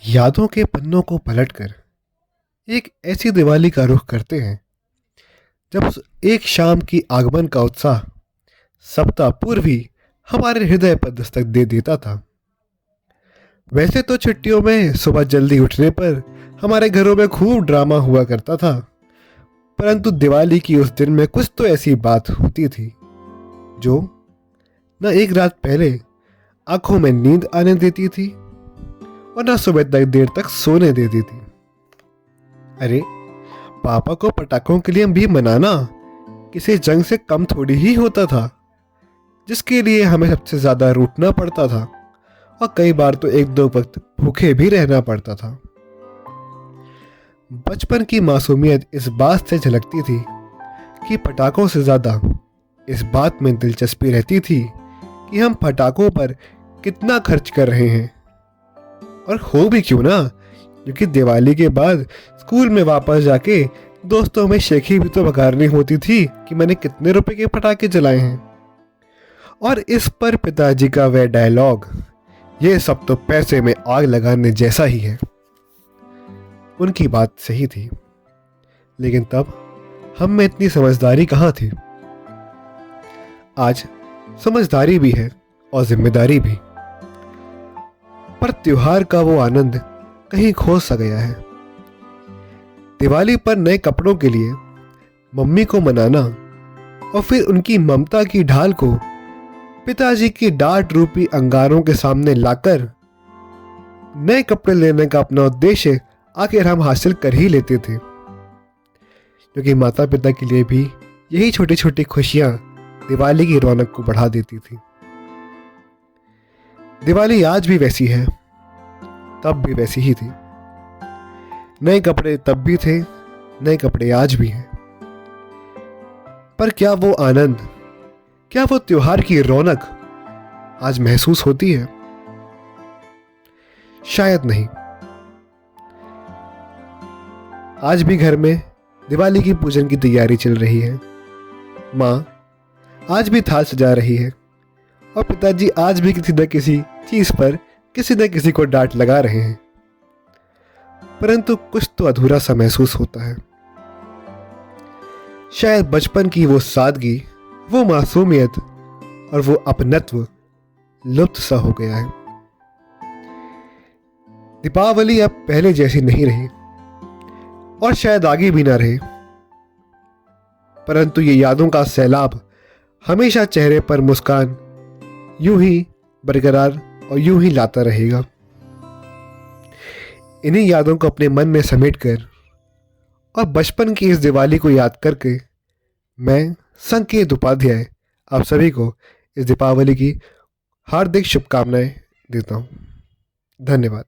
यादों के पन्नों को पलटकर एक ऐसी दिवाली का रुख करते हैं जब उस एक शाम की आगमन का उत्साह सप्ताह पूर्व ही हमारे हृदय पर दस्तक दे देता था। वैसे तो छुट्टियों में सुबह जल्दी उठने पर हमारे घरों में खूब ड्रामा हुआ करता था, परंतु दिवाली की उस दिन में कुछ तो ऐसी बात होती थी जो न एक रात पहले आंखों में नींद आने देती थी और न सुबह तक देर तक सोने देती थी। अरे, पापा को पटाखों के लिए भी मनाना किसी जंग से कम थोड़ी ही होता था, जिसके लिए हमें सबसे ज्यादा रूठना पड़ता था और कई बार तो एक दो वक्त भूखे भी रहना पड़ता था। बचपन की मासूमियत इस बात से झलकती थी कि पटाखों से ज्यादा इस बात में दिलचस्पी रहती थी कि हम पटाखों पर कितना खर्च कर रहे हैं, और हो भी क्यों ना, क्योंकि दिवाली के बाद स्कूल में वापस जाके दोस्तों में शेखी भी तो बघारनी होती थी कि मैंने कितने रुपए के पटाखे जलाए हैं। और इस पर पिताजी का वह डायलॉग, ये सब तो पैसे में आग लगाने जैसा ही है। उनकी बात सही थी, लेकिन तब हम में इतनी समझदारी कहाँ थी। आज समझदारी भी है और जिम्मेदारी भी, पर त्योहार का वो आनंद कहीं खो सा गया है। दिवाली पर नए कपड़ों के लिए मम्मी को मनाना और फिर उनकी ममता की ढाल को पिताजी की डांट रूपी अंगारों के सामने लाकर नए कपड़े लेने का अपना उद्देश्य आखिर हम हासिल कर ही लेते थे, क्योंकि माता पिता के लिए भी यही छोटी छोटी खुशियां दिवाली की रौनक को बढ़ा देती थी। दिवाली आज भी वैसी है, तब भी वैसी ही थी। नए कपड़े तब भी थे, नए कपड़े आज भी हैं। पर क्या वो आनंद, क्या वो त्योहार की रौनक आज महसूस होती है? शायद नहीं। आज भी घर में दिवाली की पूजन की तैयारी चल रही है। माँ आज भी थाल सजा रही है और पिताजी आज भी किसी न किसी चीज पर किसी न किसी को डांट लगा रहे हैं, परंतु कुछ तो अधूरा सा महसूस होता है। शायद बचपन की वो सादगी, वो मासूमियत और वो अपनत्व लुप्त सा हो गया है। दीपावली अब पहले जैसी नहीं रही और शायद आगे भी ना रहे, परंतु ये यादों का सैलाब हमेशा चेहरे पर मुस्कान यूं ही बरकरार और यूं ही लाता रहेगा। इन्हीं यादों को अपने मन में समेटकर और बचपन की इस दिवाली को याद करके मैं संकेत उपाध्याय आप सभी को इस दीपावली की हार्दिक शुभकामनाएं देता हूं। धन्यवाद।